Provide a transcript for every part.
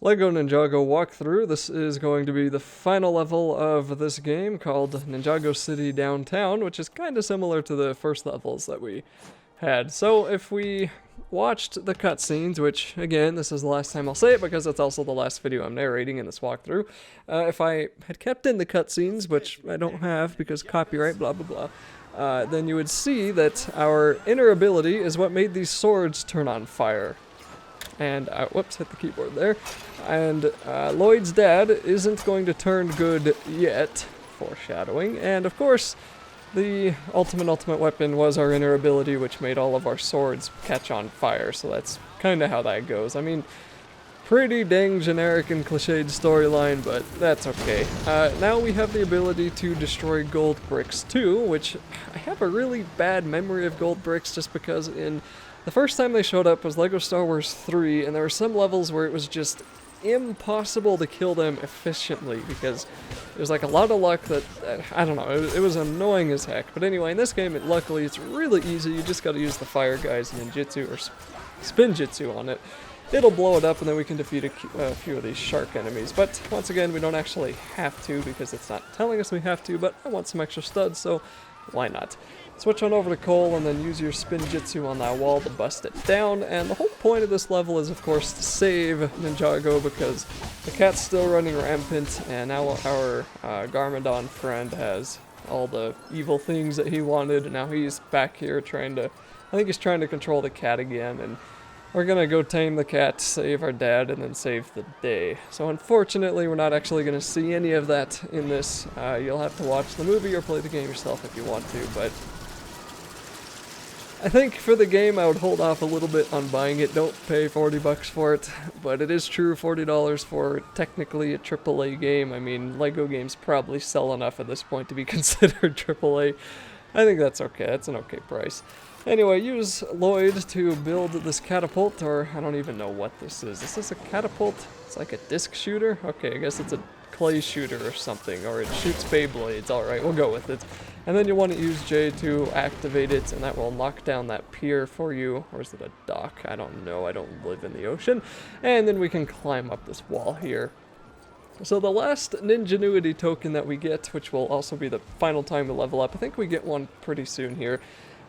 Lego Ninjago walkthrough. This is going to be the final level of this game called Ninjago City Downtown, which is kind of similar to the first levels that we had. So if we watched the cutscenes, which again, this is the last time I'll say it because it's also the last video I'm narrating in this walkthrough. If I had kept in the cutscenes, which I don't have because copyright, blah blah blah, then you would see that our inner ability is what made these swords turn on fire. And, whoops, hit the keyboard there. And Lloyd's dad isn't going to turn good yet, foreshadowing. And of course, the ultimate weapon was our inner ability, which made all of our swords catch on fire. So that's kind of how that goes. I mean, pretty dang generic and cliched storyline, but that's okay. Now we have the ability to destroy gold bricks too, which I have a really bad memory of gold bricks just because the first time they showed up was Lego Star Wars 3, and there were some levels where it was just impossible to kill them efficiently because it was like a lot of luck that, I don't know, it was annoying as heck. But anyway, in this game, luckily, it's really easy. You just gotta use the Fire Guy's ninjutsu or spinjutsu on it. It'll blow it up, and then we can defeat a few of these shark enemies. But once again, we don't actually have to because it's not telling us we have to, but I want some extra studs, so why not? Switch on over to Cole and then use your spinjutsu on that wall to bust it down. And the whole point of this level is, of course, to save Ninjago because the cat's still running rampant, and now our Garmadon friend has all the evil things that he wanted, and now he's back here trying to, I think he's trying to control the cat again, and we're gonna go tame the cat, save our dad, and then save the day. So unfortunately, we're not actually gonna see any of that in this. You'll have to watch the movie or play the game yourself if you want to, but I think for the game I would hold off a little bit on buying it. Don't pay $40 for it, but it is true $40 for technically a AAA game. I mean, Lego games probably sell enough at this point to be considered AAA. I think that's okay. That's an okay price. Anyway, use Lloyd to build this catapult, or I don't even know what this is. Is this a catapult? It's like a disc shooter? Okay, I guess it's a clay shooter or something, or it shoots Beyblades. Alright, we'll go with it. And then you want to use J to activate it, and that will knock down that pier for you. Or is it a dock? I don't know. I don't live in the ocean. And then we can climb up this wall here. So the last Ninjanuity token that we get, which will also be the final time we level up, I think we get one pretty soon here.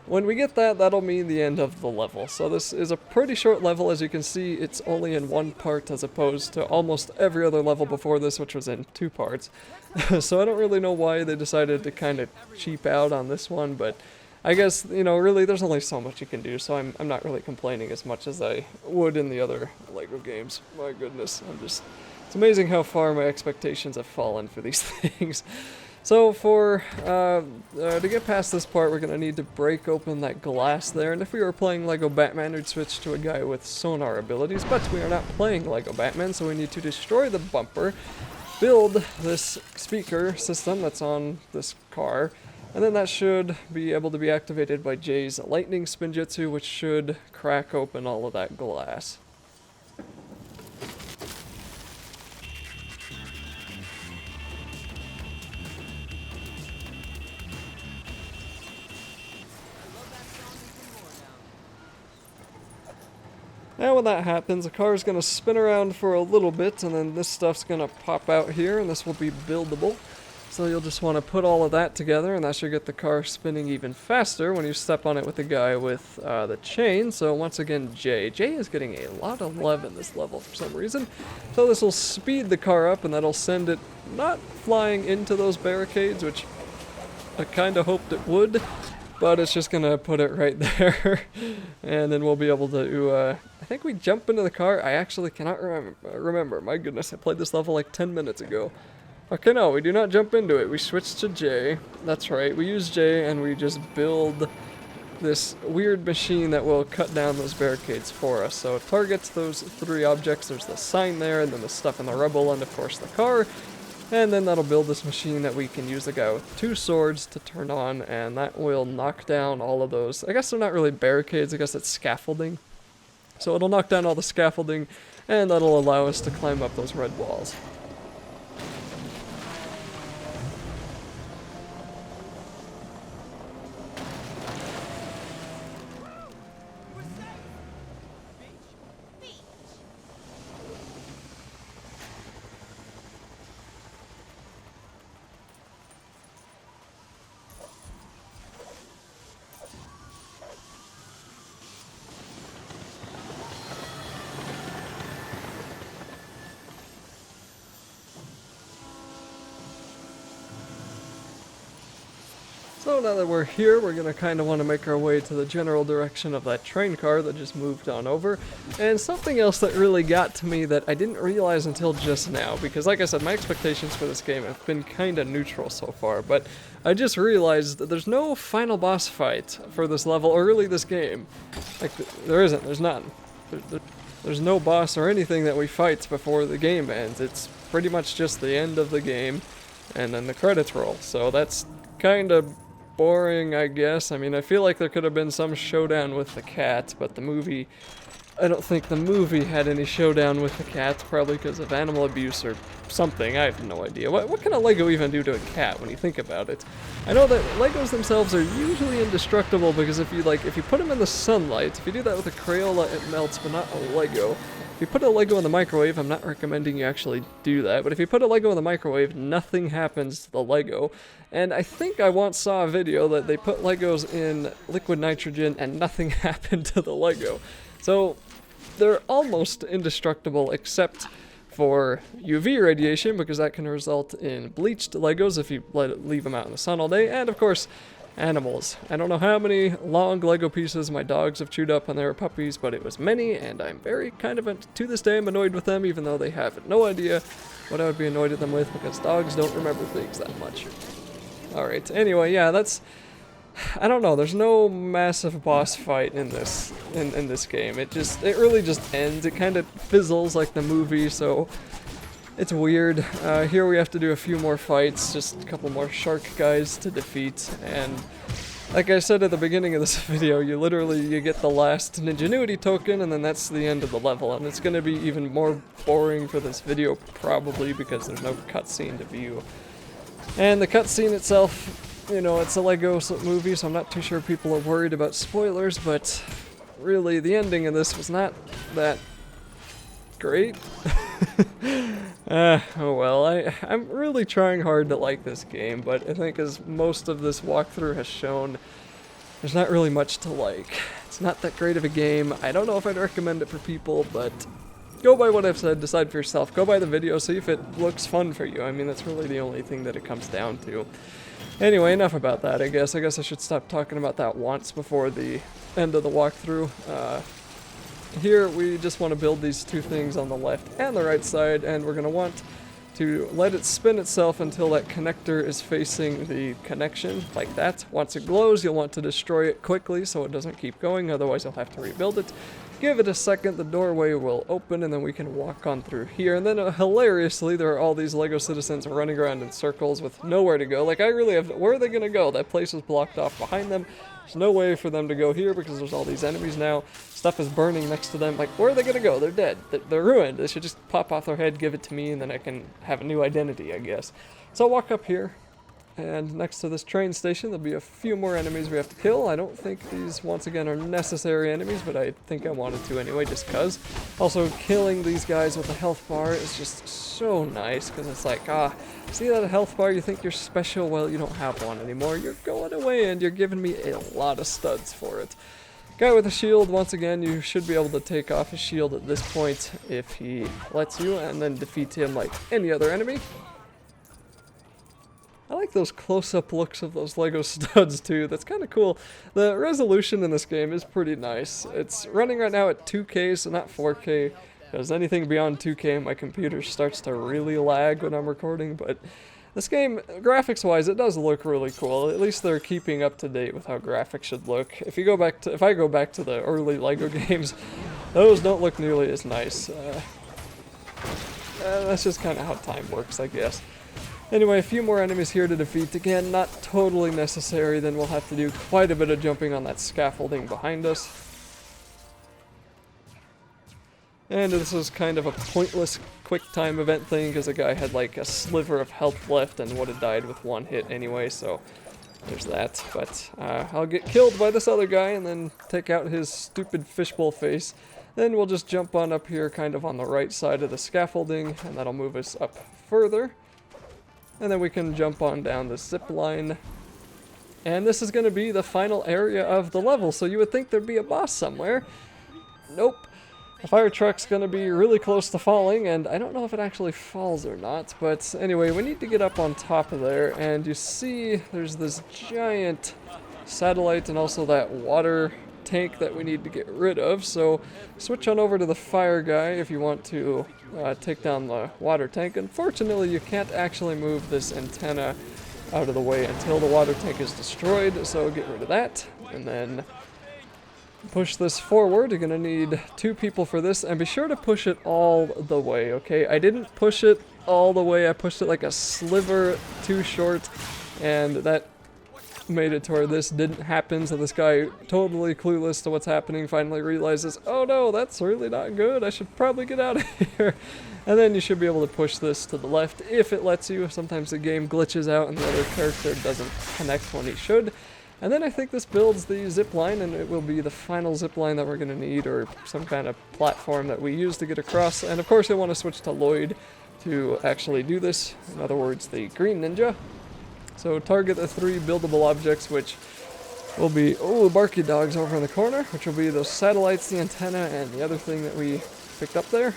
When we get that, that'll mean the end of the level. So this is a pretty short level. As you can see, it's only in one part as opposed to almost every other level before this, which was in 2 parts. So I don't really know why they decided to kind of cheap out on this one, but I guess, you know, really there's only so much you can do, so I'm not really complaining as much as I would in the other Lego games. My goodness, it's amazing how far my expectations have fallen for these things. So to get past this part, we're going to need to break open that glass there, and if we were playing Lego Batman, we'd switch to a guy with sonar abilities, but we are not playing Lego Batman, so we need to destroy the bumper, build this speaker system that's on this car, and then that should be able to be activated by Jay's lightning spinjutsu, which should crack open all of that glass. Now when that happens, the car is going to spin around for a little bit, and then this stuff's going to pop out here, and this will be buildable. So you'll just want to put all of that together, and that should get the car spinning even faster when you step on it with the guy with the chain. So once again, Jay is getting a lot of love in this level for some reason. So this will speed the car up, and that'll send it not flying into those barricades, which I kind of hoped it would. But it's just going to put it right there, and then we'll be able to, I think we jump into the car. I actually cannot remember. My goodness, I played this level like 10 minutes ago. Okay, no, we do not jump into it. We switch to J. That's right, we use J, and we just build this weird machine that will cut down those barricades for us. So it targets those 3 objects. There's the sign there, and then the stuff in the rubble, and of course the car. And then that'll build this machine that we can use the guy with 2 swords to turn on, and that will knock down all of those. I guess they're not really barricades, I guess it's scaffolding. So it'll knock down all the scaffolding, and that'll allow us to climb up those red walls. So now that we're here, we're going to kind of want to make our way to the general direction of that train car that just moved on over. And something else that really got to me that I didn't realize until just now, because like I said, my expectations for this game have been kind of neutral so far, but I just realized that there's no final boss fight for this level, or really this game. Like, there isn't, there's none. There's no boss or anything that we fight before the game ends. It's pretty much just the end of the game, and then the credits roll. So that's kind of boring, I guess. I mean, I feel like there could have been some showdown with the cat, but the movie, I don't think the movie had any showdown with the cat, probably because of animal abuse or something. I have no idea. What can a Lego even do to a cat when you think about it? I know that Legos themselves are usually indestructible because if you put them in the sunlight, if you do that with a Crayola, it melts, but not a Lego. If you put a Lego in the microwave, I'm not recommending you actually do that, but if you put a Lego in the microwave, nothing happens to the Lego. And I think I once saw a video that they put Legos in liquid nitrogen and nothing happened to the Lego. So they're almost indestructible except for UV radiation, because that can result in bleached Legos if you leave them out in the sun all day, and of course, animals. I don't know how many long Lego pieces my dogs have chewed up when they were puppies, but it was many, and I'm very to this day I'm annoyed with them, even though they have no idea what I would be annoyed at them with, because dogs don't remember things that much. Alright, anyway, yeah, I don't know, there's no massive boss fight in this game. It really just ends. It kind of fizzles like the movie, so it's weird. Here we have to do a few more fights, just a couple more shark guys to defeat, and like I said at the beginning of this video, you get the last Ninjanuity token, and then that's the end of the level, and it's going to be even more boring for this video, probably, because there's no cutscene to view. And the cutscene itself, you know, it's a Lego movie, so I'm not too sure people are worried about spoilers, but really, the ending of this was not that great. Oh well, I'm really trying hard to like this game, but I think as most of this walkthrough has shown, there's not really much to like. It's not that great of a game. I don't know if I'd recommend it for people, but go by what I've said, decide for yourself. Go by the video, see if it looks fun for you. I mean, that's really the only thing that it comes down to. Anyway, enough about that, I guess. I should stop talking about that once before the end of the walkthrough. Here, we just want to build these two things on the left and the right side, and we're going to want to let it spin itself until that connector is facing the connection, like that. Once it glows, you'll want to destroy it quickly so it doesn't keep going, otherwise you'll have to rebuild it. Give it a second, the doorway will open, and then we can walk on through here. And then, hilariously, there are all these Lego citizens running around in circles with nowhere to go. Like, I really have... Where are they gonna go? That place is blocked off behind them. There's no way for them to go here because there's all these enemies now. Stuff is burning next to them. Like, where are they gonna go? They're dead. They're ruined. They should just pop off their head, give it to me, and then I can have a new identity, I guess. So I'll walk up here. And next to this train station, there'll be a few more enemies we have to kill. I don't think these, once again, are necessary enemies, but I think I wanted to anyway, just cuz. Also, killing these guys with a health bar is just so nice, because it's like, see that health bar? You think you're special? Well, you don't have one anymore. You're going away, and you're giving me a lot of studs for it. Guy with a shield, once again, you should be able to take off his shield at this point if he lets you, and then defeat him like any other enemy. I like those close-up looks of those Lego studs too. That's kind of cool. The resolution in this game is pretty nice. It's running right now at 2K, so not 4K, because anything beyond 2K, my computer starts to really lag when I'm recording, but this game, graphics-wise, it does look really cool. At least they're keeping up to date with how graphics should look. If I go back to the early Lego games, those don't look nearly as nice. That's just kind of how time works, I guess. Anyway, a few more enemies here to defeat. Again, not totally necessary, then we'll have to do quite a bit of jumping on that scaffolding behind us. And this is kind of a pointless quick time event thing, because the guy had like a sliver of health left and would have died with one hit anyway, so there's that. But I'll get killed by this other guy and then take out his stupid fishbowl face. Then we'll just jump on up here kind of on the right side of the scaffolding, and that'll move us up further. And then we can jump on down the zip line. And this is going to be the final area of the level, so you would think there'd be a boss somewhere. Nope. The fire truck's gonna be really close to falling, and I don't know if it actually falls or not, but anyway, we need to get up on top of there, and you see there's this giant satellite and also that water tank that we need to get rid of, so switch on over to the fire guy if you want to take down the water tank. Unfortunately, you can't actually move this antenna out of the way until the water tank is destroyed, so get rid of that, and then push this forward. You're gonna need 2 people for this, and be sure to push it all the way, okay? I didn't push it all the way, I pushed it like a sliver too short, and that made it to where this didn't happen, so this guy, totally clueless to what's happening, finally realizes, oh no, that's really not good, I should probably get out of here. And then you should be able to push this to the left if it lets you. Sometimes the game glitches out and the other character doesn't connect when he should. And then I think this builds the zip line, and it will be the final zip line that we're going to need, or some kind of platform that we use to get across. And of course I want to switch to Lloyd to actually do this, in other words the green ninja. So target the 3 buildable objects, which will be, oh, barky dogs over in the corner, which will be those satellites, the antenna, and the other thing that we picked up there.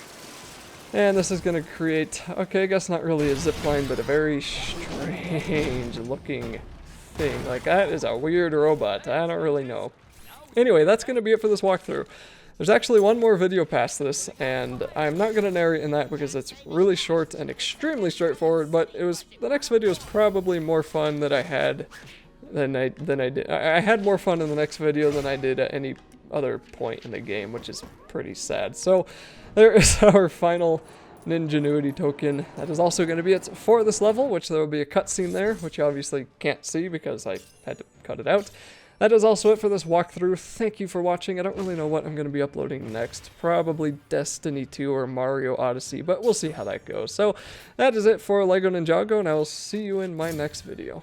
And this is going to create, okay, I guess not really a zip line, but a very strange looking thing. Like, that is a weird robot. I don't really know. Anyway, that's going to be it for this walkthrough. There's actually one more video past this, and I'm not going to narrate in that because it's really short and extremely straightforward, but it was, the next video is probably more fun that I had than I did. I had more fun in the next video than I did at any other point in the game, which is pretty sad. So there is our final Ninjanuity token. That is also going to be it for this level, which there will be a cutscene there, which you obviously can't see because I had to cut it out. That is also it for this walkthrough. Thank you for watching. I don't really know what I'm going to be uploading next. Probably Destiny 2 or Mario Odyssey, but we'll see how that goes. So that is it for Lego Ninjago, and I will see you in my next video.